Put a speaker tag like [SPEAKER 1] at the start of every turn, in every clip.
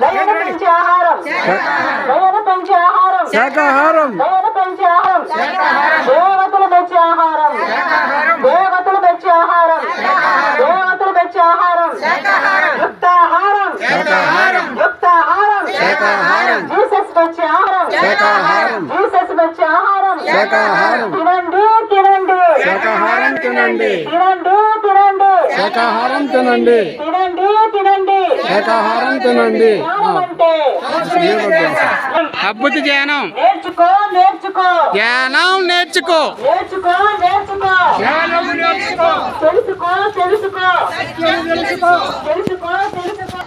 [SPEAKER 1] దయను పెంచే ఆహారం దయను పెంచే ఆహారం
[SPEAKER 2] శాకాహారం
[SPEAKER 1] దయను పెంచే ఆహారం దేవతలు పెంచే ఆహారం దేవతలు పెంచే ఆహారం దేవతలు పెంచే ఆహారం యుక్తాహారం యుక్తాహారం జీసస్ పెంచే ఆహారం జీసస్ పెంచే ఆహారం తినండి తినండి
[SPEAKER 2] శాకాహారం తినండి
[SPEAKER 1] తినండి తినండి
[SPEAKER 2] శాకాహారం తినండి
[SPEAKER 1] తినండి తినండి
[SPEAKER 2] శాకాహారం తినండి
[SPEAKER 1] జ్ఞానం అంటే
[SPEAKER 2] అద్భుత జ్ఞానం
[SPEAKER 1] నేర్చుకో నేర్చుకో
[SPEAKER 2] జ్ఞానం నేర్చుకో
[SPEAKER 1] నేర్చుకో నేర్చుకో
[SPEAKER 2] జ్ఞానం నేర్చుకో
[SPEAKER 1] తెలుసుకో తెలుసుకో
[SPEAKER 2] తెలుసుకో
[SPEAKER 1] తెలుసుకో తెలుసుకో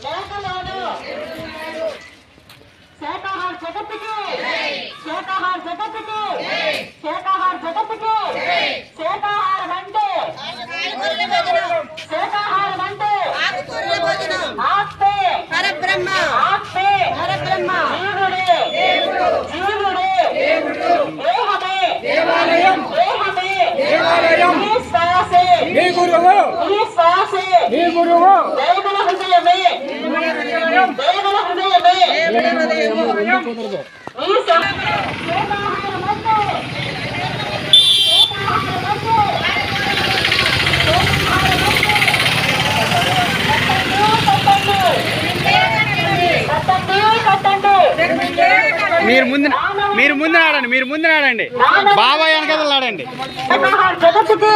[SPEAKER 1] లేఖలోను శాకాహార జగత్తుకి శాకాహార జగత్తుకి శాకాహార జగత్తుకి శాకాహారం అంటే శాకాహారం అంటే ఆత్మే
[SPEAKER 3] పరబ్రహ్మ
[SPEAKER 1] ఆత్మే
[SPEAKER 3] పరబ్రహ్మ
[SPEAKER 1] జీవుడే జీవుడే దేహమే
[SPEAKER 2] దేవాలయం
[SPEAKER 1] దేహమే
[SPEAKER 2] దేవాలయం
[SPEAKER 1] ఈ శ్వాసే
[SPEAKER 2] మీ గురువు
[SPEAKER 1] ఈ శ్వాసే
[SPEAKER 2] మీ గురువు
[SPEAKER 1] దైవల హృదయమే దైవల హృదయమే ఈ శాకాహారం అంటే
[SPEAKER 2] మీరు ముందు ఆడండి బాబాయ్ వెనకాల ఆడండి
[SPEAKER 1] జగత్తుకి